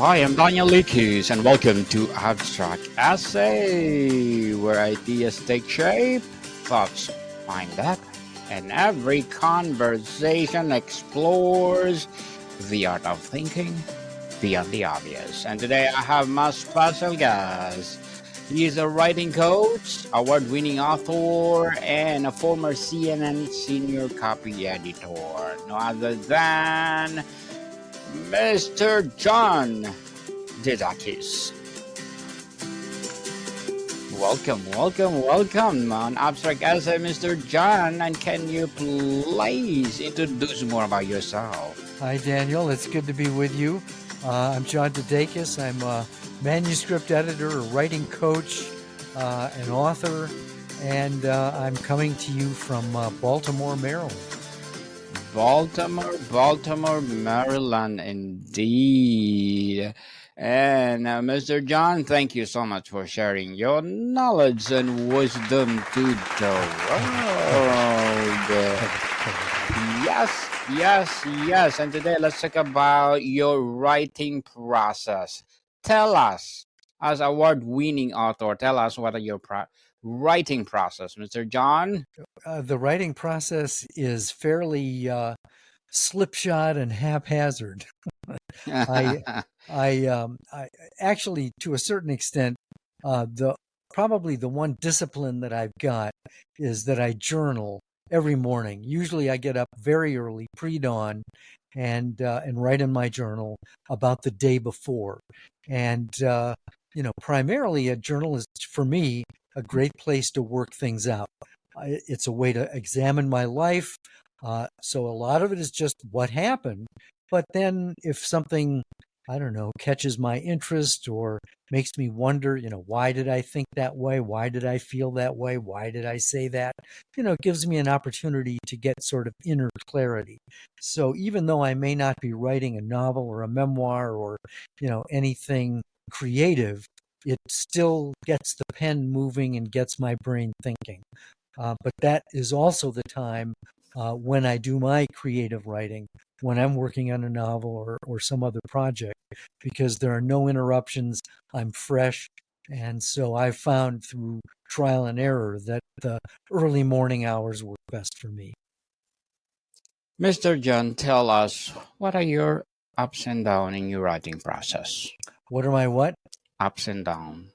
Hi, I'm Daniel Likis, and welcome to Abstract Essay, where ideas take shape, thoughts find depth, and every conversation explores the art of thinking beyond the obvious. And today I have my special guest. He is a writing coach, award-winning author, and a former CNN senior copy editor. No other than Mr. John Dedakis. Welcome on Abstract Essay, Mr. John. And can you please introduce more about yourself? Hi, Daniel. It's good to be with you. I'm John Dedakis. I'm a manuscript editor, a writing coach, an author, and I'm coming to you from Baltimore, Maryland. Baltimore, Maryland, indeed. And Mr. John, thank you so much for sharing your knowledge and wisdom to the world. Yes. And today let's talk about your writing process. Tell us, as award-winning author, tell us what are your writing process, Mr. John? The writing process is fairly slipshod and haphazard. I actually, to a certain extent, probably the one discipline that I've got is that I journal every morning. Usually, I get up very early, pre-dawn, and write in my journal about the day before. And primarily, a journal is for me a great place to work things out. It's a way to examine my life. So a lot of it is just what happened. But then if something, I don't know, catches my interest or makes me wonder, why did I think that way? Why did I feel that way? Why did I say that? It gives me an opportunity to get sort of inner clarity. So even though I may not be writing a novel or a memoir or, anything creative, it still gets the pen moving and gets my brain thinking. But that is also the time when I do my creative writing, when I'm working on a novel or some other project, because there are no interruptions. I'm fresh. And so I've found through trial and error that the early morning hours work best for me. Mr. John, tell us, what are your ups and downs in your writing process? What are my what? Ups and downs.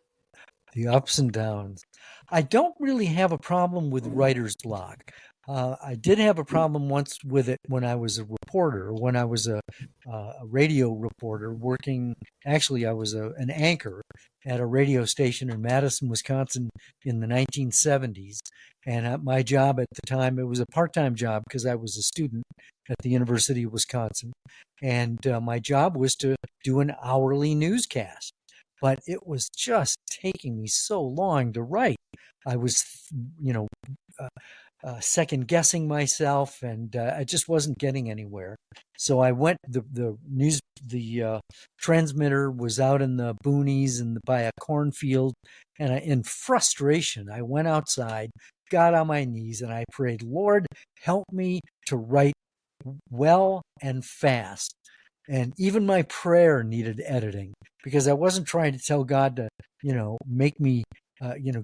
The ups and downs. I don't really have a problem with writer's block. I did have a problem once with it when I was a reporter, when I was a radio reporter working. Actually, I was an anchor at a radio station in Madison, Wisconsin in the 1970s. And my job at the time, it was a part-time job because I was a student at the University of Wisconsin. And my job was to do an hourly newscast. But it was just taking me so long to write. I was, second guessing myself, and I just wasn't getting anywhere. So I went. The transmitter was out in the boonies and by a cornfield, and in frustration, I went outside, got on my knees, and I prayed, "Lord, help me to write well and fast." And even my prayer needed editing because I wasn't trying to tell God to, make me,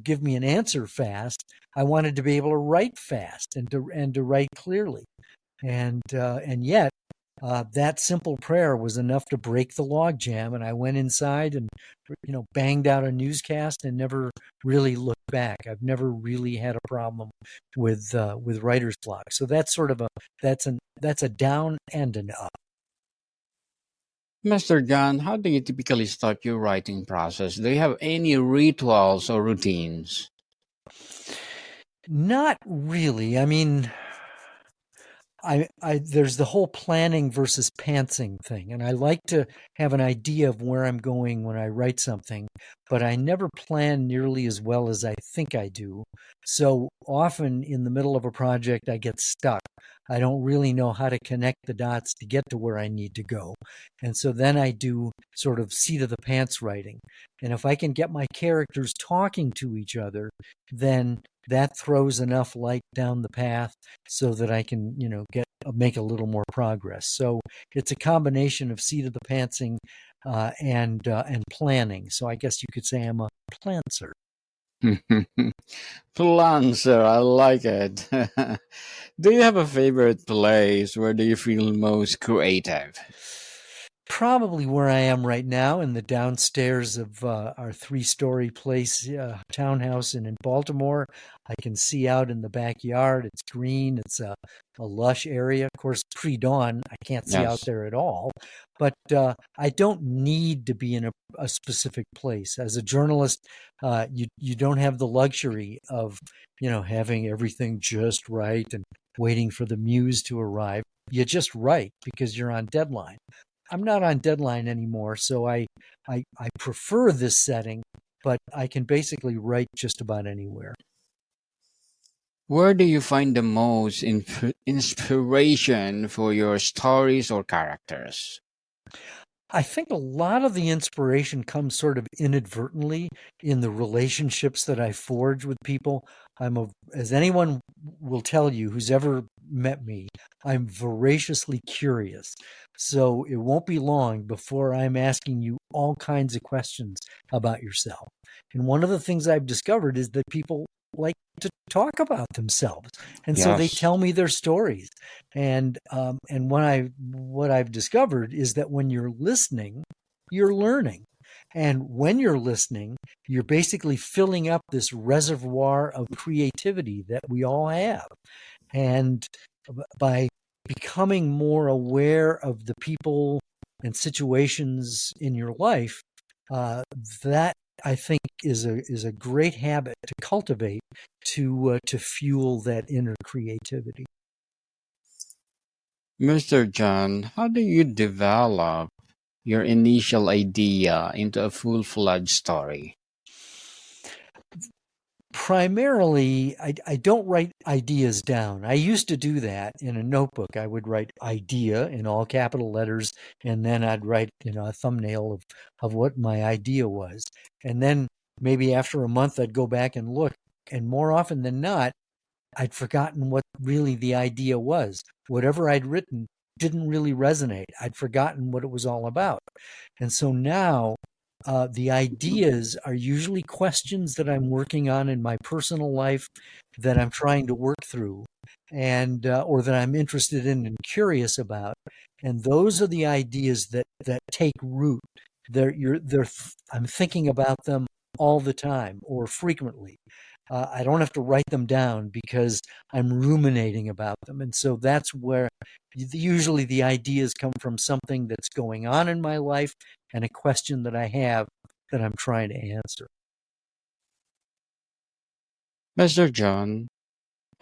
give me an answer fast. I wanted to be able to write fast and to write clearly. And yet that simple prayer was enough to break the logjam. And I went inside and, banged out a newscast and never really looked back. I've never really had a problem with writer's block. So that's sort of that's a down and an up. Mr. John, how do you typically start your writing process? Do you have any rituals or routines? Not really. I mean, there's the whole planning versus pantsing thing, and I like to have an idea of where I'm going when I write something, but I never plan nearly as well as I think I do. So often in the middle of a project, I get stuck. I don't really know how to connect the dots to get to where I need to go. And so then I do sort of seat of the pants writing. And if I can get my characters talking to each other, then that throws enough light down the path so that I can, get make a little more progress. So it's a combination of seat of the pantsing and planning. So I guess you could say I'm a planter. Plancer, I like it. Do you have a favorite place? Where do you feel most creative? Probably where I am right now in the downstairs of our three-story place townhouse in Baltimore. I can see out in the backyard. It's green. It's a lush area. Of course, pre-dawn, I can't see out Yes. there at all. But I don't need to be in a specific place. As a journalist, you don't have the luxury of having everything just right and waiting for the muse to arrive. You just write because you're on deadline. I'm not on deadline anymore, so I prefer this setting, but I can basically write just about anywhere. Where do you find the most inspiration for your stories or characters? I think a lot of the inspiration comes sort of inadvertently in the relationships that I forge with people. As anyone will tell you who's ever met me, I'm voraciously curious. So it won't be long before I'm asking you all kinds of questions about yourself. And one of the things I've discovered is that people like to talk about themselves. And so they Yes. tell me their stories. And what I've discovered is that when you're listening, you're learning. And when you're listening, you're basically filling up this reservoir of creativity that we all have. And by becoming more aware of the people and situations in your life, that I think is a great habit to cultivate to fuel that inner creativity. Mr. John, how do you develop your initial idea into a full fledged story? Primarily, I don't write ideas down. I used to do that in a notebook. I would write idea in all capital letters, and then I'd write, a thumbnail of what my idea was. And then maybe after a month, I'd go back and look. And more often than not, I'd forgotten what really the idea was. Whatever I'd written didn't really resonate. I'd forgotten what it was all about. And so now the ideas are usually questions that I'm working on in my personal life that I'm trying to work through and or that I'm interested in and curious about. And those are the ideas that take root. I'm thinking about them all the time or frequently. I don't have to write them down because I'm ruminating about them. And so that's where usually the ideas come from something that's going on in my life and a question that I have that I'm trying to answer. Mr. John,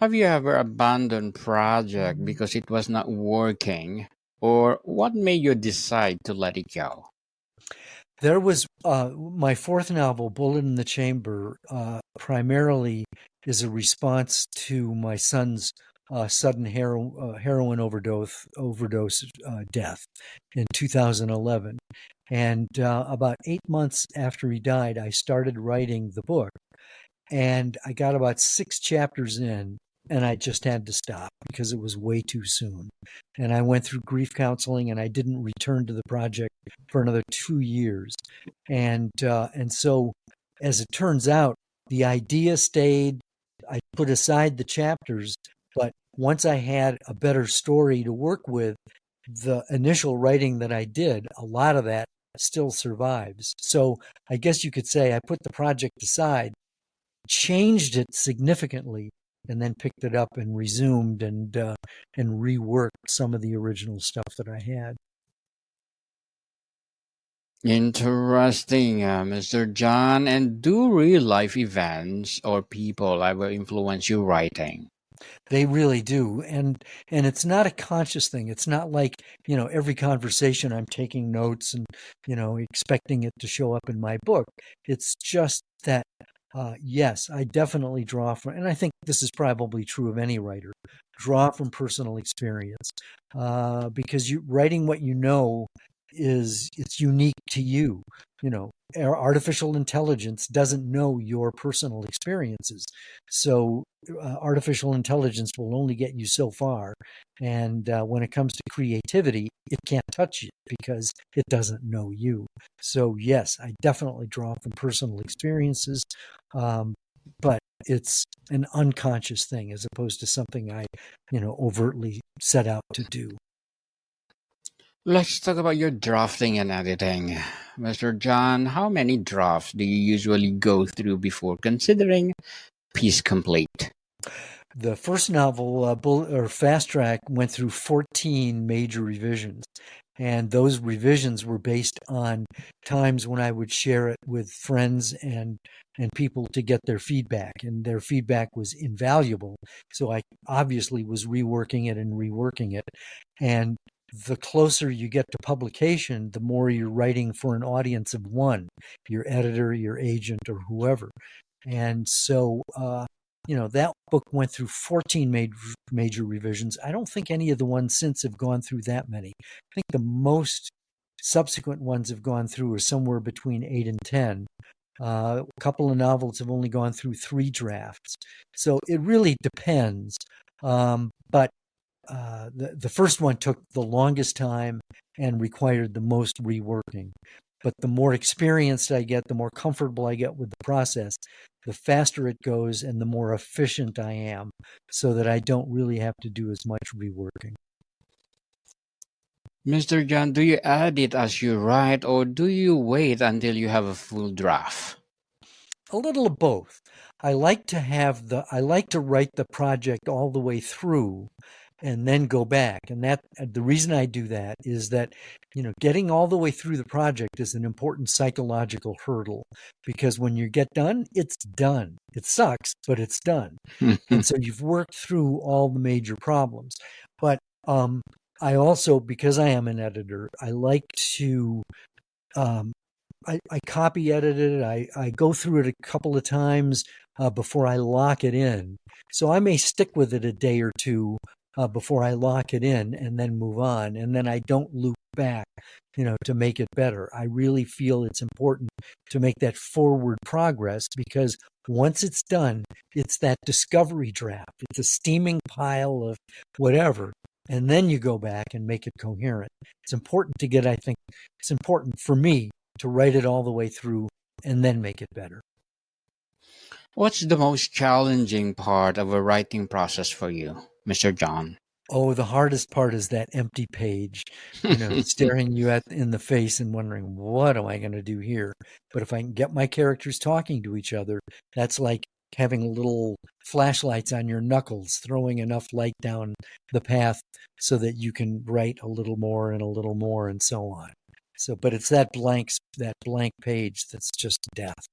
have you ever abandoned project because it was not working? Or what made you decide to let it go? There was my fourth novel, Bullet in the Chamber, primarily is a response to my son's sudden heroin overdose death in 2011. And about 8 months after he died, I started writing the book. And I got about 6 chapters in, and I just had to stop because it was way too soon. And I went through grief counseling, and I didn't return to the project for another 2 years. And so, as it turns out, the idea stayed. I put aside the chapters, but once I had a better story to work with, the initial writing that I did, a lot of that still survives. So I guess you could say I put the project aside, changed it significantly, and then picked it up and resumed and reworked some of the original stuff that I had. Interesting, Mr. John. And do real life events or people ever influence your writing? They really do. And it's not a conscious thing. It's not like, every conversation I'm taking notes and, expecting it to show up in my book. It's just that yes, I definitely draw from, and I think this is probably true of any writer, draw from personal experience because you writing what you know it's unique to you. Artificial intelligence doesn't know your personal experiences. So artificial intelligence will only get you so far. And when it comes to creativity, it can't touch it because it doesn't know you. So yes, I definitely draw from personal experiences, but it's an unconscious thing as opposed to something I, overtly set out to do. Let's talk about your drafting and editing. Mr. John, how many drafts do you usually go through before considering piece complete? The first novel, Fast Track, went through 14 major revisions. And those revisions were based on times when I would share it with friends and people to get their feedback. And their feedback was invaluable. So I obviously was reworking it and reworking it. And the closer you get to publication, the more you're writing for an audience of one, your editor, your agent, or whoever. And so, that book went through 14 major revisions. I don't think any of the ones since have gone through that many. I think the most subsequent ones have gone through are somewhere between 8 and 10. A couple of novels have only gone through 3 drafts. So it really depends. But the first one took the longest time and required the most reworking. But the more experienced I get, the more comfortable I get with the process, the faster it goes and the more efficient I am, so that I don't really have to do as much reworking. Mr. John, do you edit as you write or do you wait until you have a full draft? A little of both. I like to write the project all the way through and then go back. And that the reason I do that is that, getting all the way through the project is an important psychological hurdle, because when you get done, it's done. It sucks, but it's done. And so you've worked through all the major problems. But I also, because I am an editor, I like to I copy edit it. I go through it a couple of times before I lock it in. So I may stick with it a day or two before I lock it in and then move on. And then I don't loop back, to make it better. I really feel it's important to make that forward progress, because once it's done, it's that discovery draft. It's a steaming pile of whatever. And then you go back and make it coherent. It's important it's important for me to write it all the way through and then make it better. What's the most challenging part of a writing process for you, Mr. John? Oh, the hardest part is that empty page, staring you in the face and wondering, what am I going to do here? But if I can get my characters talking to each other, that's like having little flashlights on your knuckles, throwing enough light down the path so that you can write a little more and a little more and so on. So, but it's that blank page that's just death.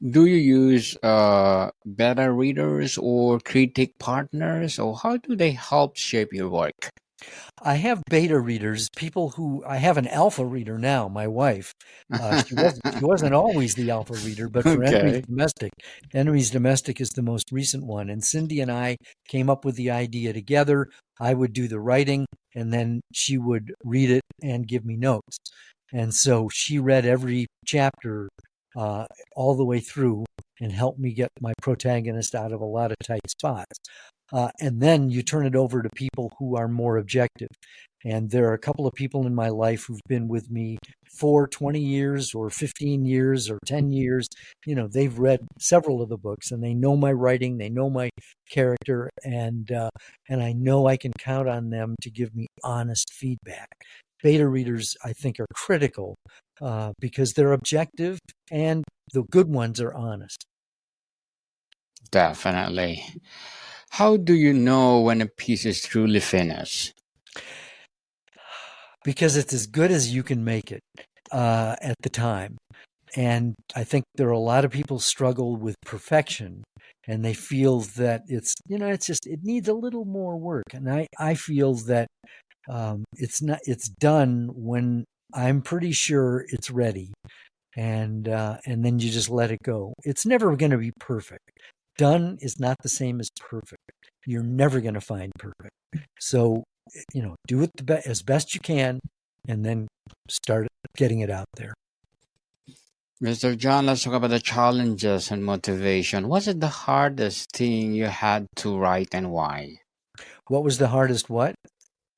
Do you use beta readers or critic partners, or how do they help shape your work? I have beta readers, I have an alpha reader now, my wife. She wasn't always the alpha reader, but for Okay. Enemies Domestic is the most recent one. And Cindy and I came up with the idea together. I would do the writing, and then she would read it and give me notes. And so she read every chapter all the way through and helped me get my protagonist out of a lot of tight spots. And then you turn it over to people who are more objective. And there are a couple of people in my life who've been with me for 20 years or 15 years or 10 years. They've read several of the books and they know my writing, they know my character, and I know I can count on them to give me honest feedback. Beta readers, I think, are critical because they're objective and the good ones are honest. Definitely. How do you know when a piece is truly finished? Because it's as good as you can make it at the time. And I think there are a lot of people struggle with perfection, and they feel that it's it needs a little more work. And I feel that it's done when I'm pretty sure it's ready, and then you just let it go. It's never going to be perfect. Done is not the same as perfect. You're never going to find perfect. So, do it as best you can, and then start getting it out there. Mr. John, let's talk about the challenges and motivation. Was it the hardest thing you had to write and why? What was the hardest what?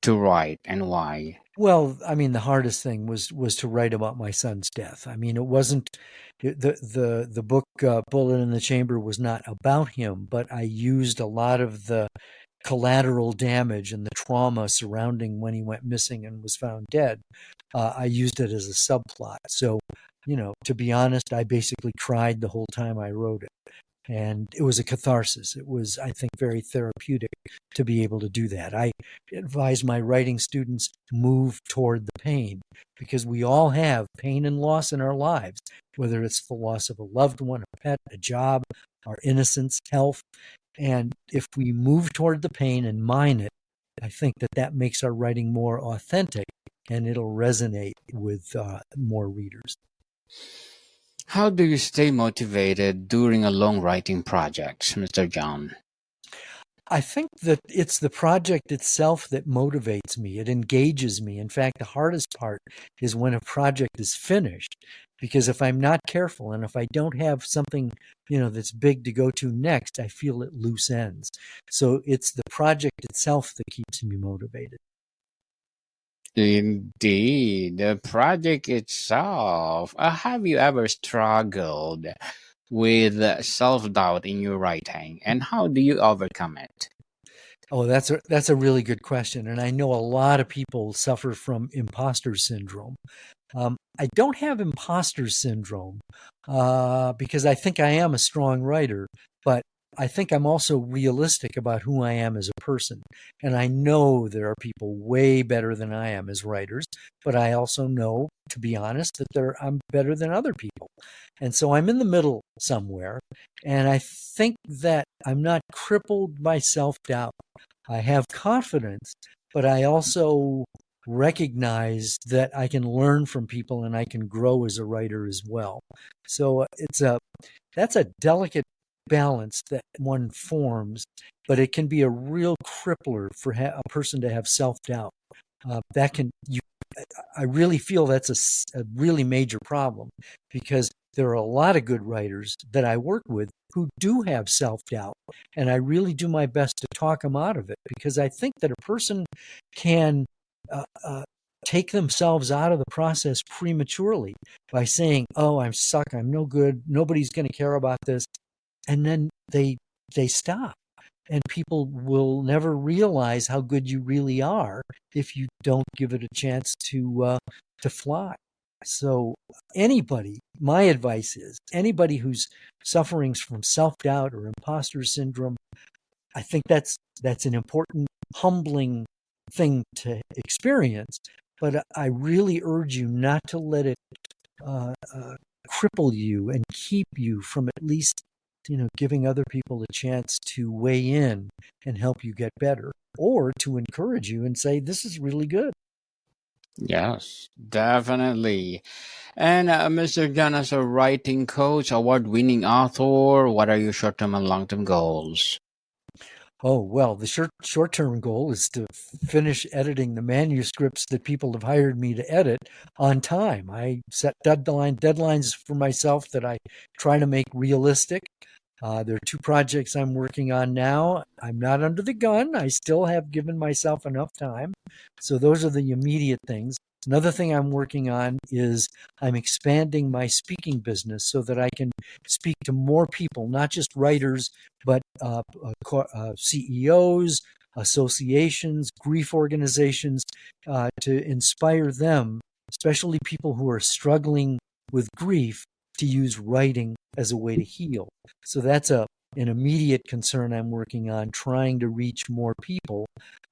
To write and why? Well, I mean, the hardest thing was to write about my son's death. I mean, it wasn't the book Bullet in the Chamber was not about him, but I used a lot of the collateral damage and the trauma surrounding when he went missing and was found dead. I used it as a subplot. So, to be honest, I basically cried the whole time I wrote it. And it was a catharsis. It was, I think, very therapeutic to be able to do that. I advise my writing students move toward the pain because we all have pain and loss in our lives, whether it's the loss of a loved one, a pet, a job, our innocence, health. And if we move toward the pain and mine it, I think that makes our writing more authentic and it'll resonate with more readers. How do you stay motivated during a long writing project, Mr. John? I think that it's the project itself that motivates me. It engages me. In fact, the hardest part is when a project is finished, because if I'm not careful and if I don't have something, that's big to go to next, I feel at loose ends. So it's the project itself that keeps me motivated. Indeed, the project itself. Have you ever struggled with self doubt in your writing, and how do you overcome it? Oh, that's a really good question, and I know a lot of people suffer from imposter syndrome. I don't have imposter syndrome because I think I am a strong writer, but I think I'm also realistic about who I am as a person. And I know there are people way better than I am as writers, but I also know, to be honest, that I'm better than other people. And so I'm in the middle somewhere. And I think that I'm not crippled by self-doubt. I have confidence, but I also recognize that I can learn from people and I can grow as a writer as well. So that's a delicate balance that one forms, but it can be a real crippler for a person to have self-doubt. I really feel that's a really major problem because there are a lot of good writers that I work with who do have self-doubt, and I really do my best to talk them out of it because I think that a person can take themselves out of the process prematurely by saying, "Oh, I'm suck. I'm no good. Nobody's going to care about this." And then they stop, and people will never realize how good you really are if you don't give it a chance to fly. So my advice is anybody who's suffering from self-doubt or imposter syndrome, I think that's an important, humbling thing to experience. But I really urge you not to let it cripple you and keep you from at least giving other people a chance to weigh in and help you get better, or to encourage you and say, this is really good. Yes, definitely. And Mr. John, as a writing coach, award-winning author, what are your short-term and long-term goals? Oh, well, the short-term goal is to finish editing the manuscripts that people have hired me to edit on time. I set deadlines for myself that I try to make realistic. There are two projects I'm working on now. I'm not under the gun. I still have given myself enough time. So those are the immediate things. Another thing I'm working on is I'm expanding my speaking business so that I can speak to more people, not just writers, but CEOs, associations, grief organizations, to inspire them, especially people who are struggling with grief, to use writing as a way to heal. So that's an immediate concern I'm working on, trying to reach more people.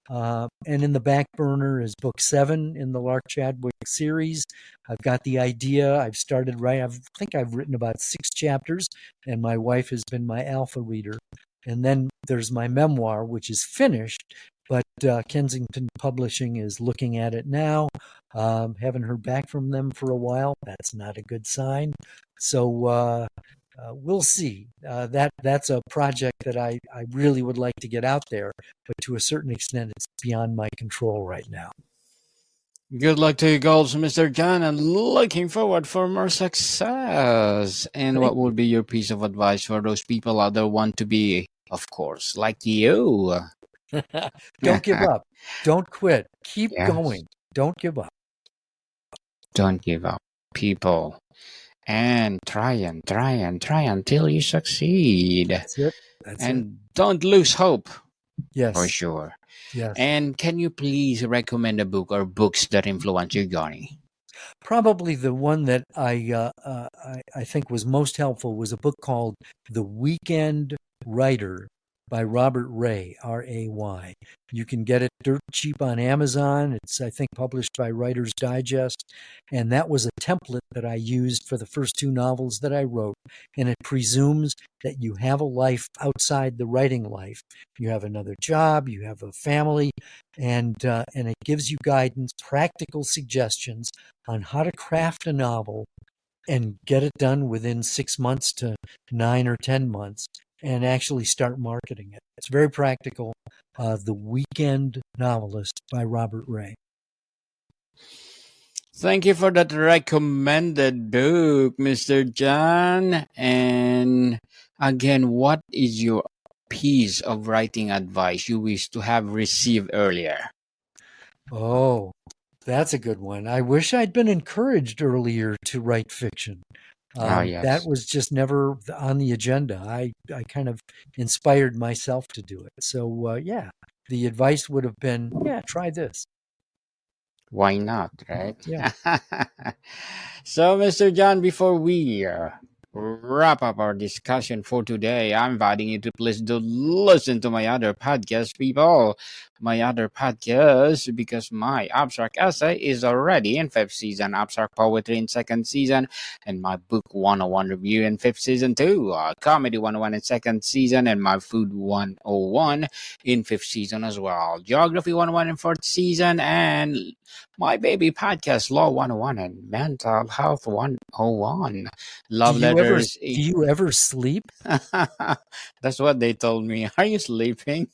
And in the back burner is book 7 in the Lark Chadwick series. I've got the idea. I've started writing. I think I've written about 6 chapters, and my wife has been my alpha reader. And then there's my memoir, which is finished, but Kensington Publishing is looking at it now. Haven't heard back from them for a while. That's not a good sign. So we'll see. That's a project that I really would like to get out there, but to a certain extent, it's beyond my control right now. Good luck to your goals, Mr. John, and looking forward for more success. And Thank what would be your piece of advice for those people out there want to be, of course, like you? you. Don't give up. Don't quit. Keep Yes. going. Don't give up. Don't give up, people. And try until you succeed. That's it. That's it. And don't lose hope, for Yes. sure. Yes. And can you please recommend a book or books that influence your journey? Probably the one that I think was most helpful was a book called The Weekend Writer by Robert Ray, R-A-Y. You can get it dirt cheap on Amazon. It's, I think, published by Writer's Digest. And that was a template that I used for the first two novels that I wrote. And it presumes that you have a life outside the writing life. You have another job, you have a family, and it gives you guidance, practical suggestions on how to craft a novel and get it done within 6 months to 9 or 10 months and actually start marketing it. It's very practical. The Weekend Novelist by Robert Ray. Thank you for that recommended book, Mr. John. And again, what is your piece of writing advice you wish to have received earlier? Oh, that's a good one. I wish I'd been encouraged earlier to write fiction. That Yes. was just never on the agenda. I kind of inspired myself to do it. So, yeah, the advice would have been, yeah, try this. Why not, right? Yeah. So, Mr. John, before we wrap up our discussion for today, I'm inviting you to please do listen to my other podcast, people. My other podcast, because my abstract essay is already in fifth season, abstract poetry in second season, and my book 101 review in fifth season too, comedy 101 in second season, and my food 101 in fifth season as well, geography 101 in fourth season, and my baby podcast Law 101 and mental health 101. Love letters. Do you ever sleep? That's what they told me. Are you sleeping?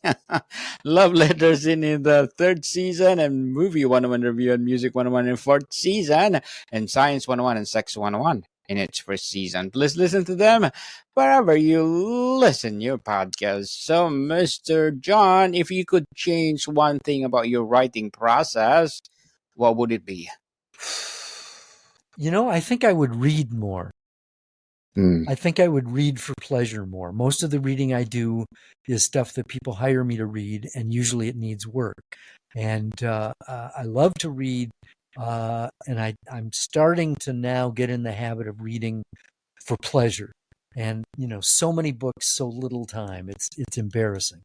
Love letters in the third season, and movie 101 review and music 101 in fourth season, and science 101 and sex 101 in its first season. Please listen to them wherever you listen your podcast. So, Mr. John, if you could change one thing about your writing process, what would it be? I think I would read more. I think I would read for pleasure more. Most of the reading I do is stuff that people hire me to read, and usually it needs work. And I love to read, and I'm starting to now get in the habit of reading for pleasure. And so many books, so little time. It's embarrassing.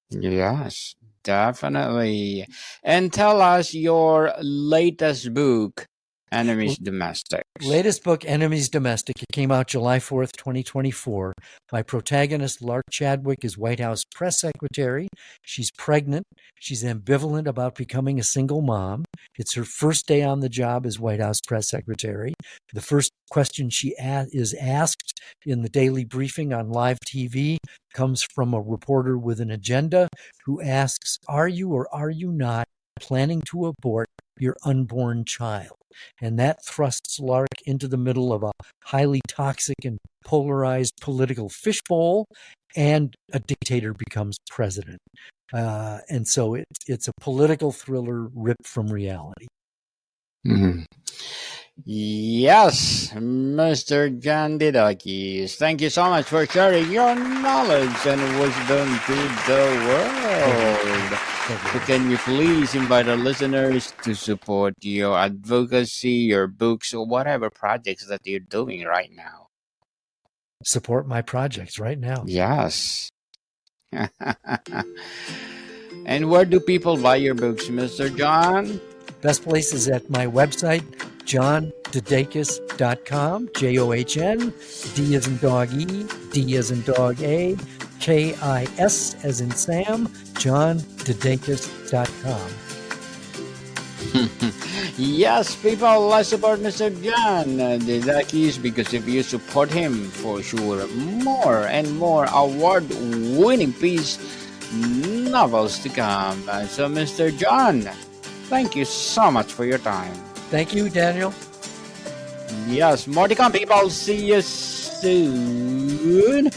Yes, definitely. And tell us your latest book, Enemies Domestics. Latest book, Enemies Domestic. It came out July 4th, 2024. My protagonist, Lark Chadwick, is White House press secretary. She's pregnant. She's ambivalent about becoming a single mom. It's her first day on the job as White House press secretary. The first question she is asked in the daily briefing on live TV comes from a reporter with an agenda who asks, "Are you or are you not planning to abort your unborn child?" And that thrusts Lark into the middle of a highly toxic and polarized political fishbowl, and a dictator becomes president. And so it's a political thriller ripped from reality. Mhm. Yes, Mr. John Dedakis. Thank you so much for sharing your knowledge and wisdom to the world. So can you please invite our listeners to support your advocacy, your books, or whatever projects that you're doing right now? Support my projects right now. Yes. And where do people buy your books, Mr. John? Best place is at my website, johndedakis.com, John, D as in dog E, D as in dog A, KIS as in Sam, johndedakis.com. Yes, people, let's support Mr. John Dedakis, because if you support him, for sure, more and more award-winning piece novels to come. So, Mr. John, Thank you so much for your time. Thank you, Daniel. Yes, more to come, people. See you soon.